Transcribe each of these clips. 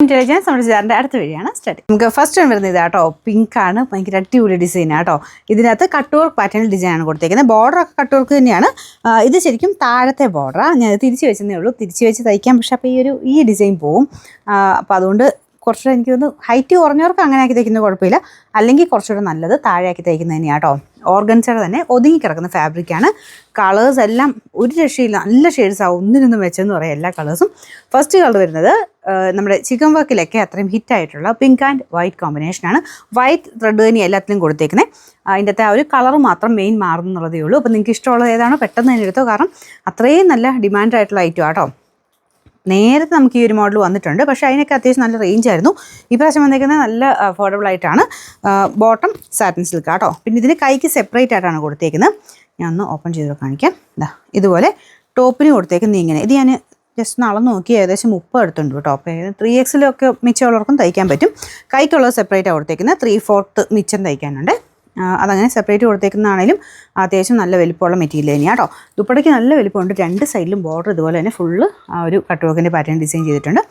Intelligence നമ്മുടെ ചാറിൻ്റെ അടുത്ത വഴിയാണ് സ്റ്റഡി. നമുക്ക് ഫസ്റ്റ് വൺ വരുന്നത് ഇതാട്ടോ, പിങ്ക് ആണ്, ഭയങ്കര അടിപൊളി ഡിസൈൻ ആട്ടോ. ഇതിനകത്ത് കട്ട് വർക്ക് പാറ്റേൺ ഡിസൈൻ ആണ് കൊടുത്തേക്കുന്നത്. ബോർഡറൊക്കെ കട്ട് വർക്ക് തന്നെയാണ്. ഇത് ശരിക്കും താഴത്തെ ബോർഡറാണ്. ഞാൻ തിരിച്ച് വെച്ചതേ ഉള്ളൂ, തിരിച്ച് വെച്ച് തയ്ക്കാം. പക്ഷെ അപ്പോൾ ഈ ഡിസൈൻ പോവും. അപ്പോൾ അതുകൊണ്ട് കുറച്ചുകൂടെ എനിക്ക് തോന്നുന്നു ഹൈറ്റ് കുറഞ്ഞവർക്ക് അങ്ങനെ ആക്കി തയ്ക്കുന്നത് കുഴപ്പമില്ല, അല്ലെങ്കിൽ കുറച്ചുകൂടെ നല്ലത് താഴെയാക്കി തയ്ക്കുന്നത് തന്നെയാണ് കേട്ടോ. ഓർഗൻസയുടെ തന്നെ ഒതുങ്ങി കിടക്കുന്ന ഫാബ്രിക്കാണ്. കളേഴ്സ് എല്ലാം ഒരു രക്ഷയില്ല, നല്ല ഷെയ്ഡ്സ് ആവും, ഒന്നിനൊന്നും വെച്ചെന്ന് പറയാം എല്ലാ കളേഴ്സും. ഫസ്റ്റ് കളർ വരുന്നത് നമ്മുടെ ചിക്കൻ വർക്കിലൊക്കെ അത്രയും ഹിറ്റായിട്ടുള്ള പിങ്ക് ആൻഡ് വൈറ്റ് കോമ്പിനേഷനാണ്. വൈറ്റ് ത്രെഡ് തന്നെ എല്ലാത്തിലും കൊടുത്തേക്കുന്നത്. അതിൻ്റെ അകത്ത് ആ ഒരു കളർ മാത്രം മെയിൻ മാറുന്നുള്ളതേ ഉള്ളൂ. അപ്പോൾ നിങ്ങൾക്ക് ഇഷ്ടമുള്ളത് ഏതാണോ പെട്ടെന്ന് തന്നെ എടുത്തോ, കാരണം അത്രയും നല്ല ഡിമാൻഡായിട്ടുള്ള ഐറ്റം ആട്ടോ. നേരത്തെ നമുക്ക് ഈ ഒരു മോഡൽ വന്നിട്ടുണ്ട്, പക്ഷേ അതിനൊക്കെ അത്യാവശ്യം നല്ല റേഞ്ചായിരുന്നു. ഈ പ്രാവശ്യം വന്നേക്കുന്നത് നല്ല അഫോർഡബിൾ ആയിട്ടാണ്. ബോട്ടം സാറ്റിൻ സിൽക്ക് കേട്ടോ. പിന്നെ ഇതിന് കൈക്ക് സെപ്പറേറ്റ് ആയിട്ടാണ് കൊടുത്തേക്കുന്നത്. ഞാൻ ഒന്ന് ഓപ്പൺ ചെയ്ത് കാണിക്കാം. ഇതുപോലെ ടോപ്പിന് കൊടുത്തേക്കുന്നത് ഇങ്ങനെ. ഇത് ഞാൻ ജസ്റ്റ് അളന്ന് നോക്കി ഏകദേശം 30 എടുത്തുണ്ട് കേട്ടോ. അപ്പോൾ 3Xലൊക്കെ മിച്ചമുള്ളവർക്കും തയ്ക്കാൻ പറ്റും. കൈക്കുള്ളത് സെപ്പറേറ്റാണ് കൊടുത്തേക്കുന്നത്. 3/4 മിച്ചം തയ്ക്കാനുണ്ട്. അതങ്ങനെ സെപ്പറേറ്റ് കൊടുത്തേക്കുന്നതാണെങ്കിലും അത്യാവശ്യം നല്ല വലിപ്പമുള്ള മെറ്റീരിയൽ തന്നെയാണ് കേട്ടോ. ദുപ്പട്ടയ്ക്ക് നല്ല വലിപ്പമുണ്ട്. 2 സൈഡിലും ബോർഡർ ഇതുപോലെ തന്നെ ഫുള്ള് ആ ഒരു കട്ട് വർക്കിൻ്റെ പാറ്റേൺ ഡിസൈൻ ചെയ്തിട്ടുണ്ട്.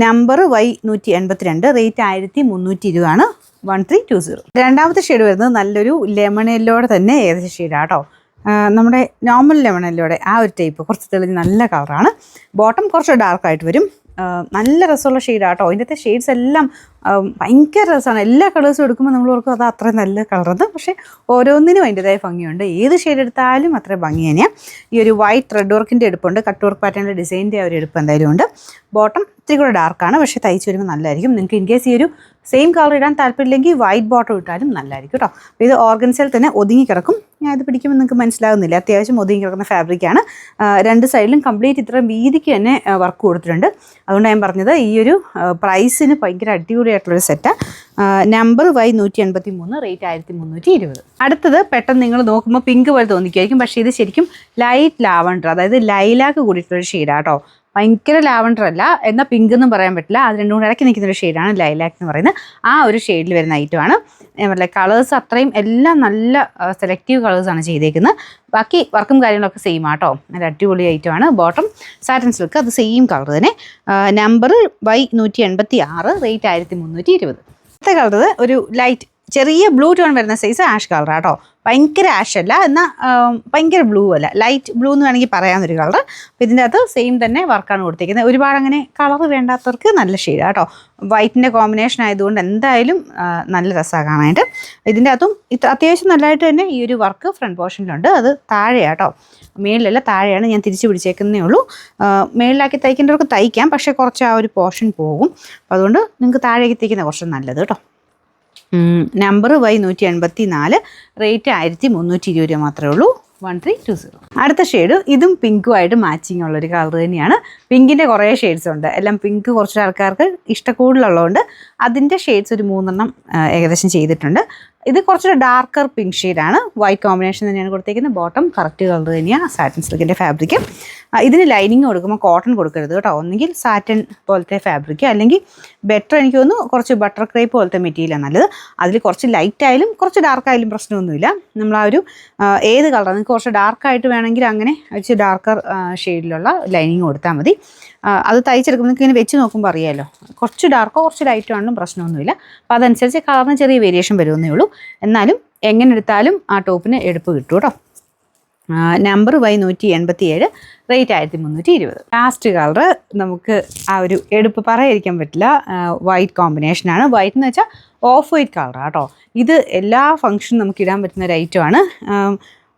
നമ്പർ Y182, റേറ്റ് 1320 ആണ്. 1320. രണ്ടാമത്തെ ഷെയ്ഡ് വരുന്നത് നല്ലൊരു ലെമൺ യെല്ലോടെ തന്നെ ഏകദേശം ഷെയ്ഡാണ് കേട്ടോ. നമ്മുടെ നോർമൽ ലെമൺ യെല്ലോടെ ആ ഒരു ടൈപ്പ് കുറച്ച് തെളിഞ്ഞ് നല്ല കളറാണ്. ബോട്ടം കുറച്ച് ഡാർക്കായിട്ട് വരും. നല്ല രസമുള്ള ഷെയ്ഡാണ് കേട്ടോ. അതിൻ്റെ അകത്തെ ഷെയ്ഡ്സ് എല്ലാം ഭയങ്കര രസമാണ്. എല്ലാ കളേഴ്സും എടുക്കുമ്പോൾ നമ്മൾ ഓർക്കും അത് അത്രയും നല്ല കളറത്, പക്ഷേ ഓരോന്നിനും അതിൻ്റെതായ ഭംഗിയുണ്ട്. ഏത് ഷെയ്ഡ് എടുത്താലും അത്ര ഭംഗി തന്നെയാണ്. ഈ ഒരു വൈറ്റ് ത്രെഡ് വർക്കിൻ്റെ എടുപ്പുണ്ട്, കട്ട് വർക്ക് പാറ്റേണിൻ്റെ ഡിസൈനിൻ്റെ ഒരു എടുപ്പ് എന്തായാലും ഉണ്ട്. ബോട്ടം ഇത്തിരി കൂടെ ഡാർക്കാണ്, പക്ഷേ തയ്ച്ച് വരുമ്പോൾ നല്ലതായിരിക്കും. നിങ്ങൾക്ക് ഇൻ കേസ് ഈ ഒരു സെയിം കളർ ഇടാൻ താല്പര്യമില്ലെങ്കിൽ വൈറ്റ് ബോട്ടം ഇട്ടാലും നല്ലതായിരിക്കും കേട്ടോ. അപ്പോൾ ഇത് ഓർഗൻസയിൽ തന്നെ ഒതുങ്ങി കിടക്കും. ഞാൻ ഇത് പിടിക്കുമ്പോൾ നിങ്ങൾക്ക് മനസ്സിലാകുന്നില്ല, അത്യാവശ്യം ഒതുങ്ങി കിടക്കുന്ന ഫാബ്രിക്കാണ്. 2 സൈഡിലും കംപ്ലീറ്റ് ഇത്രയും വീതിക്ക് തന്നെ വർക്ക് കൊടുത്തിട്ടുണ്ട്. അതുകൊണ്ട് ഞാൻ പറഞ്ഞത് ഈ ഒരു പ്രൈസിന് ഭയങ്കര അടിപൊളിയായിട്ടുള്ളൊരു സെറ്റാണ്. Number Y183, rate 1320. അടുത്തത് പെട്ടെന്ന് നിങ്ങൾ നോക്കുമ്പോൾ പിങ്ക് പോലെ തോന്നിക്കുമായിരിക്കും, പക്ഷേ ഇത് ശരിക്കും ലൈറ്റ് ലാവണ്ടർ, അതായത് ലൈലാക്ക് കൂടിയിട്ടുള്ളൊരു ഷെയ്ഡാണ് കേട്ടോ. ഭയങ്കര ലാവണ്ടർ അല്ല, എന്നാൽ പിങ്ക് എന്നും പറയാൻ പറ്റില്ല. അത് രണ്ടും കൂടെ ഇടയ്ക്ക് നിൽക്കുന്നൊരു ഷെയ്ഡാണ് ലൈലാക്ക് എന്ന് പറയുന്നത്. ആ ഒരു ഷെയ്ഡിൽ വരുന്ന ഐറ്റമാണ്. ഞാൻ പറഞ്ഞില്ല, കളേഴ്സ് അത്രയും എല്ലാം നല്ല സെലക്റ്റീവ് കളേഴ്സാണ് ചെയ്തേക്കുന്നത്. ബാക്കി വർക്കും കാര്യങ്ങളൊക്കെ സെയിം ആട്ടോ. നല്ല അടിപൊളി ഐറ്റമാണ്. ബോട്ടം സാറ്റിൻ സിൽക്ക്, അത് സെയിം കളർ തന്നെ. Number Y186, rate 1320. അടുത്ത കളർ ഒരു ലൈറ്റ് ചെറിയ ബ്ലൂ ടോൺ വരുന്ന സൈസ് ആഷ് കളർ കേട്ടോ. ഭയങ്കര ആഷ് അല്ല, എന്നാൽ ഭയങ്കര ബ്ലൂ അല്ല, ലൈറ്റ് ബ്ലൂ എന്ന് വേണമെങ്കിൽ പറയാവുന്നൊരു കളർ. അപ്പോൾ ഇതിൻ്റെ അകത്ത് സെയിം തന്നെ വർക്കാണ് കൊടുത്തിരിക്കുന്നത്. ഒരുപാട് അങ്ങനെ കളർ വേണ്ടാത്തവർക്ക് നല്ല ഷെയ്ഡ് കേട്ടോ. വൈറ്റിൻ്റെ കോമ്പിനേഷൻ ആയതുകൊണ്ട് എന്തായാലും നല്ല രസമാണ് കാണാനായിട്ട്. ഇതിൻ്റെ അകത്തും അത്യാവശ്യം നല്ലതായിട്ട് തന്നെ ഈ ഒരു വർക്ക് ഫ്രണ്ട് പോർഷനിലുണ്ട്. അത് താഴെയാണ് കേട്ടോ, മേളിലല്ല താഴെയാണ്. ഞാൻ തിരിച്ച് പിടിച്ചേക്കുന്നേ ഉള്ളൂ. മേളിലാക്കി തയ്ക്കേണ്ടവർക്ക് തയ്ക്കാം, പക്ഷേ കുറച്ച് ആ ഒരു പോർഷൻ പോകും. അപ്പോൾ അതുകൊണ്ട് നിങ്ങൾക്ക് താഴേക്ക് തയ്ക്കുന്നത് കുറച്ച് നല്ലത് കേട്ടോ. നമ്പർ Y184, റേറ്റ് 1320 മാത്രമേ ഉള്ളൂ. 1320. അടുത്ത ഷെയ്ഡ് ഇതും പിങ്കുമായിട്ട് മാച്ചിങ് ഉള്ളൊരു കളർ തന്നെയാണ്. പിങ്കിൻ്റെ കുറേ ഷെയ്ഡ്സ് ഉണ്ട്. എല്ലാം പിങ്ക് കുറച്ച് ആൾക്കാർക്ക് ഇഷ്ടക്കൂടുതലുള്ളതുകൊണ്ട് അതിൻ്റെ ഷെയ്ഡ്സ് ഒരു 3 എണ്ണം ഏകദേശം ചെയ്തിട്ടുണ്ട്. ഇത് കുറച്ചൊരു ഡാർക്കർ പിങ്ക് ഷെയ്ഡാണ്. വൈറ്റ് കോമ്പിനേഷൻ തന്നെയാണ് കൊടുത്തേക്കുന്നത്. ബോട്ടം കറക്റ്റ് കളർ തന്നെയാണ്, സാറ്റിൻ സിൽക്കിൻ്റെ ഫാബ്രിക്. ഇതിന് ലൈനിങ് കൊടുക്കുമ്പോൾ കോട്ടൺ കൊടുക്കരുത് കേട്ടോ. ഒന്നുകിൽ സാറ്റിൻ പോലത്തെ ഫാബ്രിക്, അല്ലെങ്കിൽ ബെറ്റർ എനിക്ക് തോന്നുന്നു കുറച്ച് ബട്ടർ ക്രേപ്പ് പോലത്തെ മെറ്റീരിയലാണ് നല്ലത്. അതിൽ കുറച്ച് ലൈറ്റ് ആയാലും കുറച്ച് ഡാർക്കായാലും പ്രശ്നമൊന്നുമില്ല. നമ്മൾ ആ ഒരു ഏത് കളറാണ്, നിങ്ങൾക്ക് കുറച്ച് ഡാർക്കായിട്ട് വേണമെങ്കിൽ അങ്ങനെ കുറച്ച് ഡാർക്കർ ഷെയ്ഡിലുള്ള ലൈനിങ് കൊടുത്താൽ മതി. അത് തയ്ച്ചെടുക്കുമ്പോൾ നിങ്ങൾക്ക് ഇങ്ങനെ വെച്ച് നോക്കുമ്പോൾ അറിയാമല്ലോ, കുറച്ച് ഡാർക്കോ കുറച്ച് ലൈറ്റോ ആണെന്നും പ്രശ്നമൊന്നുമില്ല. അപ്പോൾ അതനുസരിച്ച് കളറിന് ചെറിയ വേരിയേഷൻ വരുമെന്നേ ഉള്ളൂ. എന്നാലും എങ്ങനെ എടുത്താലും ആ ടോപ്പിന് എടുപ്പ് കിട്ടും കേട്ടോ. Number Y187, rate 1320. Last colour നമുക്ക് ആ ഒരു എടുപ്പ് പറയാതിരിക്കാൻ പറ്റില്ല. വൈറ്റ് കോമ്പിനേഷനാണ്. വൈറ്റ് എന്ന് വെച്ചാൽ ഓഫ് വൈറ്റ് കളറാണ് കേട്ടോ. ഇത് എല്ലാ ഫംഗ്ഷനും നമുക്ക് ഇടാൻ പറ്റുന്ന ഒരു ഐറ്റമാണ്.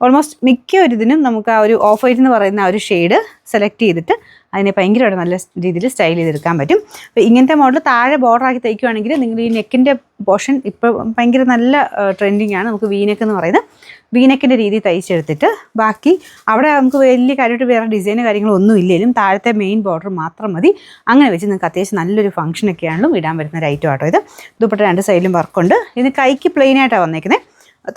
ഓൾമോസ്റ്റ് മിക്ക ഒരു ഇതിനും നമുക്ക് ആ ഒരു ഓഫ് വൈറ്റ് എന്ന് പറയുന്ന ആ ഒരു ഷെയ്ഡ് സെലക്ട് ചെയ്തിട്ട് അതിനെ ഭയങ്കരമായിട്ട് നല്ല രീതിയിൽ സ്റ്റൈൽ ചെയ്തെടുക്കാൻ പറ്റും. അപ്പോൾ ഇങ്ങനത്തെ മോഡൽ താഴെ ബോർഡറാക്കി തയ്ക്കുകയാണെങ്കിൽ നിങ്ങൾ ഈ നെക്കിൻ്റെ പോർഷൻ ഇപ്പോൾ ഭയങ്കര നല്ല ട്രെൻഡിങ് ആണ്. നമുക്ക് വീനെക്ക് എന്ന് പറയുന്നത് വീനെക്കിൻ്റെ രീതി തയ്ച്ചെടുത്തിട്ട് ബാക്കി അവിടെ നമുക്ക് വലിയ കാര്യമായിട്ട് വേറെ ഡിസൈനോ കാര്യങ്ങളൊന്നും ഇല്ലെങ്കിലും താഴത്തെ മെയിൻ ബോർഡർ മാത്രം മതി. അങ്ങനെ വെച്ച് നിങ്ങൾക്ക് അത്യാവശ്യം നല്ലൊരു ഫംഗ്ഷനൊക്കെയാണെങ്കിലും ഇടാൻ പറ്റുന്ന ഒരു ഐറ്റം ആട്ടോ ഇത്. ദുപ്പട്ട 2 സൈഡിലും വർക്കുണ്ട്. ഇത് കൈക്ക് പ്ലെയിനായിട്ടാണ് വന്നേക്കുന്നത്.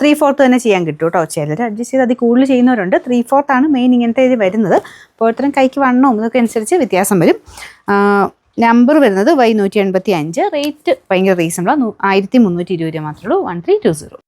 3/4 തന്നെ ചെയ്യാൻ കിട്ടും കേട്ടോ. ചിലർ അഡ്ജസ്റ്റ് ചെയ്ത് അതിൽ കൂടുതൽ ചെയ്യുന്നവരുണ്ട്. 3/4 ആണ് മെയിൻ ഇങ്ങനത്തെ ഇത് വരുന്നത്. അപ്പോൾ ഇത്രയും കൈക്ക് വണ്ണവും ഇതൊക്കെ അനുസരിച്ച് വ്യത്യാസം വരും. നമ്പർ വരുന്നത് Y185, റേറ്റ് ഭയങ്കര റീസണബിളാണ്. 1320 മാത്രമേ ഉള്ളൂ. 1320.